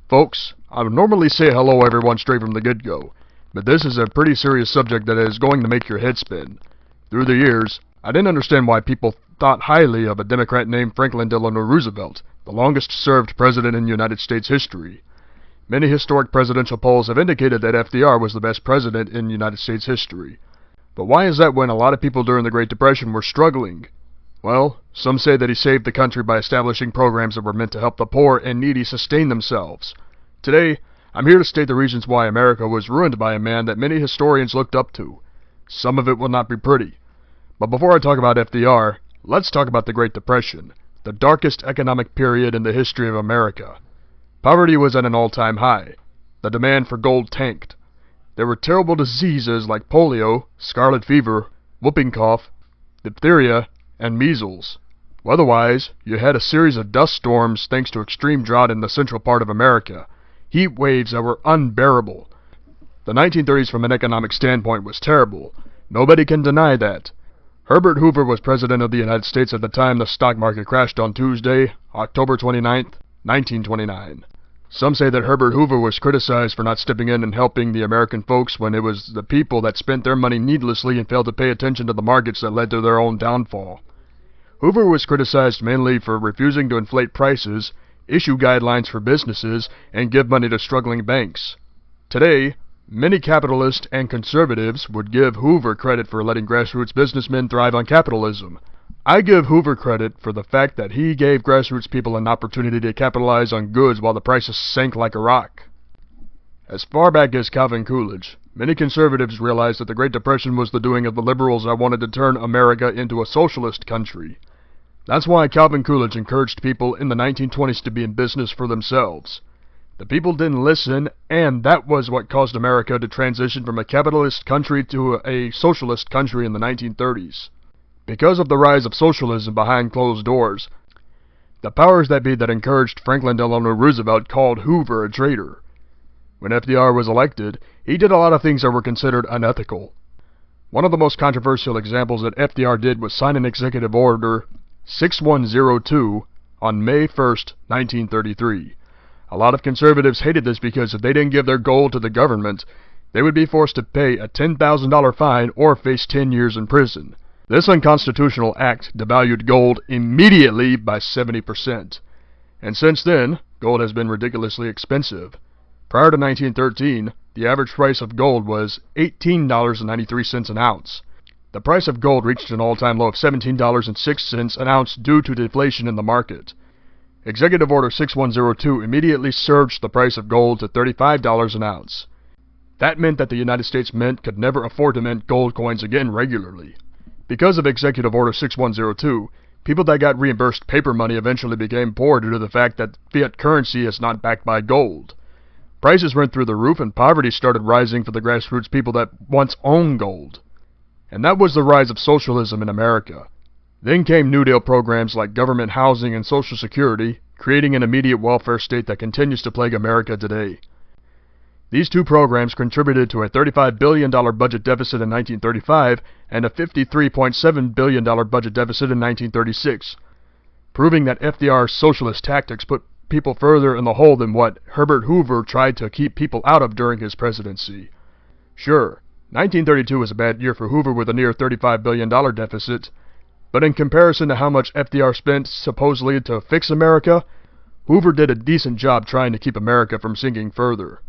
Folks, I would normally say hello everyone straight from the get-go, but this is a pretty serious subject that is going to make your head spin. Through the years, I didn't understand why people thought highly of a Democrat named Franklin Delano Roosevelt, the longest-served president in United States history. Many historic presidential polls have indicated that FDR was the best president in United States history. But why is that when a lot of people during the Great Depression were struggling? Well, some say that he saved the country by establishing programs that were meant to help the poor and needy sustain themselves. Today, I'm here to state the reasons why America was ruined by a man that many historians looked up to. Some of it will not be pretty. But before I talk about FDR, let's talk about the Great Depression, the darkest economic period in the history of America. Poverty was at an all-time high. The demand for gold tanked. There were terrible diseases like polio, scarlet fever, whooping cough, diphtheria, and measles. Weather-wise, you had a series of dust storms thanks to extreme drought in the central part of America. Heat waves that were unbearable. The 1930s from an economic standpoint was terrible. Nobody can deny that. Herbert Hoover was President of the United States at the time the stock market crashed on Tuesday, October 29th, 1929. Some say that Herbert Hoover was criticized for not stepping in and helping the American folks when it was the people that spent their money needlessly and failed to pay attention to the markets that led to their own downfall. Hoover was criticized mainly for refusing to inflate prices, issue guidelines for businesses, and give money to struggling banks. Today, many capitalists and conservatives would give Hoover credit for letting grassroots businessmen thrive on capitalism. I give Hoover credit for the fact that he gave grassroots people an opportunity to capitalize on goods while the prices sank like a rock. As far back as Calvin Coolidge, many conservatives realized that the Great Depression was the doing of the liberals that wanted to turn America into a socialist country. That's why Calvin Coolidge encouraged people in the 1920s to be in business for themselves. The people didn't listen, and that was what caused America to transition from a capitalist country to a socialist country in the 1930s. Because of the rise of socialism behind closed doors, the powers that be that encouraged Franklin Delano Roosevelt called Hoover a traitor. When FDR was elected, he did a lot of things that were considered unethical. One of the most controversial examples that FDR did was sign an executive order 6102 on May 1st, 1933. A lot of conservatives hated this because if they didn't give their gold to the government, they would be forced to pay a $10,000 fine or face 10 years in prison. This unconstitutional act devalued gold immediately by 70%. And since then, gold has been ridiculously expensive. Prior to 1913, the average price of gold was $18.93 an ounce. The price of gold reached an all-time low of $17.06 an ounce due to deflation in the market. Executive Order 6102 immediately surged the price of gold to $35 an ounce. That meant that the United States Mint could never afford to mint gold coins again regularly. Because of Executive Order 6102, people that got reimbursed paper money eventually became poor due to the fact that fiat currency is not backed by gold. Prices went through the roof and poverty started rising for the grassroots people that once owned gold. And that was the rise of socialism in America. Then came New Deal programs like government housing and Social Security, creating an immediate welfare state that continues to plague America today. These two programs contributed to a $35 billion budget deficit in 1935 and a $53.7 billion budget deficit in 1936, proving that FDR's socialist tactics put people further in the hole than what Herbert Hoover tried to keep people out of during his presidency. Sure, 1932 was a bad year for Hoover with a near $35 billion deficit, but in comparison to how much FDR spent supposedly to fix America, Hoover did a decent job trying to keep America from sinking further.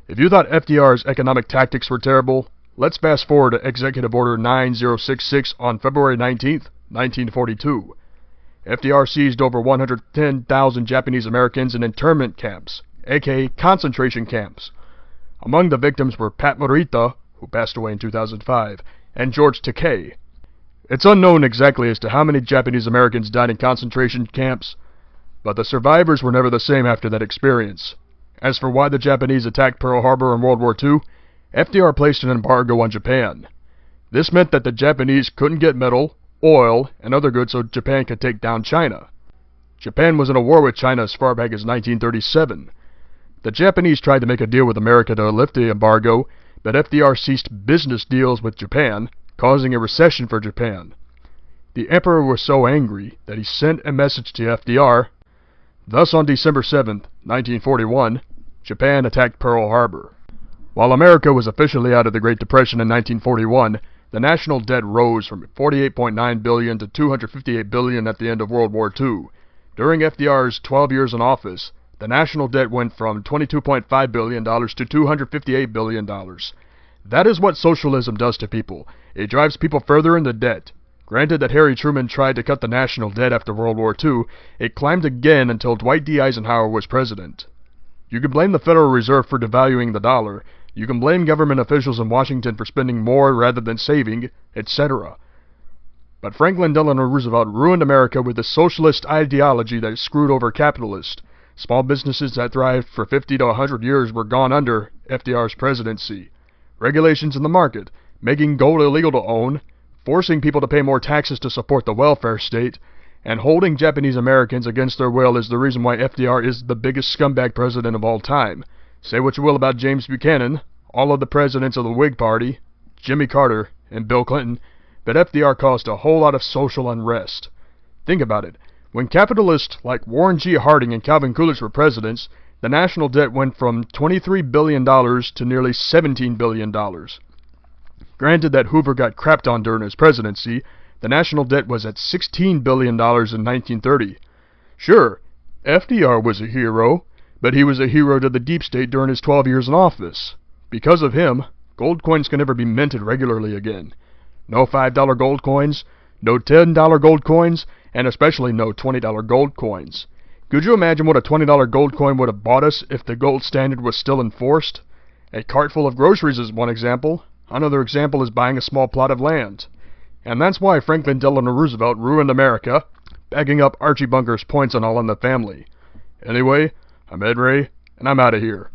If you thought FDR's economic tactics were terrible, let's fast forward to Executive Order 9066 on February 19, 1942. FDR seized over 110,000 Japanese Americans in internment camps, aka concentration camps. Among the victims were Pat Morita, who passed away in 2005, and George Takei. It's unknown exactly as to how many Japanese Americans died in concentration camps, but the survivors were never the same after that experience. As for why the Japanese attacked Pearl Harbor in World War II, FDR placed an embargo on Japan. This meant that the Japanese couldn't get metal, oil, and other goods so Japan could take down China. Japan was in a war with China as far back as 1937. The Japanese tried to make a deal with America to lift the embargo, but FDR ceased business deals with Japan, causing a recession for Japan. The emperor was so angry that he sent a message to FDR Thus, on December 7, 1941, Japan attacked Pearl Harbor. While America was officially out of the Great Depression in 1941, the national debt rose from $48.9 billion to $258 billion at the end of World War II. During FDR's 12 years in office, the national debt went from $22.5 billion to $258 billion. That is what socialism does to people. It drives people further into debt. Granted that Harry Truman tried to cut the national debt after World War II, it climbed again until Dwight D. Eisenhower was president. You can blame the Federal Reserve for devaluing the dollar. You can blame government officials in Washington for spending more rather than saving, etc. But Franklin Delano Roosevelt ruined America with a socialist ideology that screwed over capitalists. Small businesses that thrived for 50 to 100 years were gone under FDR's presidency. Regulations in the market, making gold illegal to own, forcing people to pay more taxes to support the welfare state, and holding Japanese Americans against their will is the reason why FDR is the biggest scumbag president of all time. Say what you will about James Buchanan, all of the presidents of the Whig Party, Jimmy Carter, and Bill Clinton, but FDR caused a whole lot of social unrest. Think about it. When capitalists like Warren G. Harding and Calvin Coolidge were presidents, the national debt went from $23 billion to nearly $17 billion. Granted that Hoover got crapped on during his presidency, the national debt was at $16 billion in 1930. Sure, FDR was a hero, but he was a hero to the deep state during his 12 years in office. Because of him, gold coins can never be minted regularly again. No $5 gold coins, no $10 gold coins, and especially no $20 gold coins. Could you imagine what a $20 gold coin would have bought us if the gold standard was still enforced? A cart full of groceries is one example. Another example is buying a small plot of land. And that's why Franklin Delano Roosevelt ruined America, backing up Archie Bunker's points on All in the Family. Anyway, I'm Ed Ray, and I'm out of here.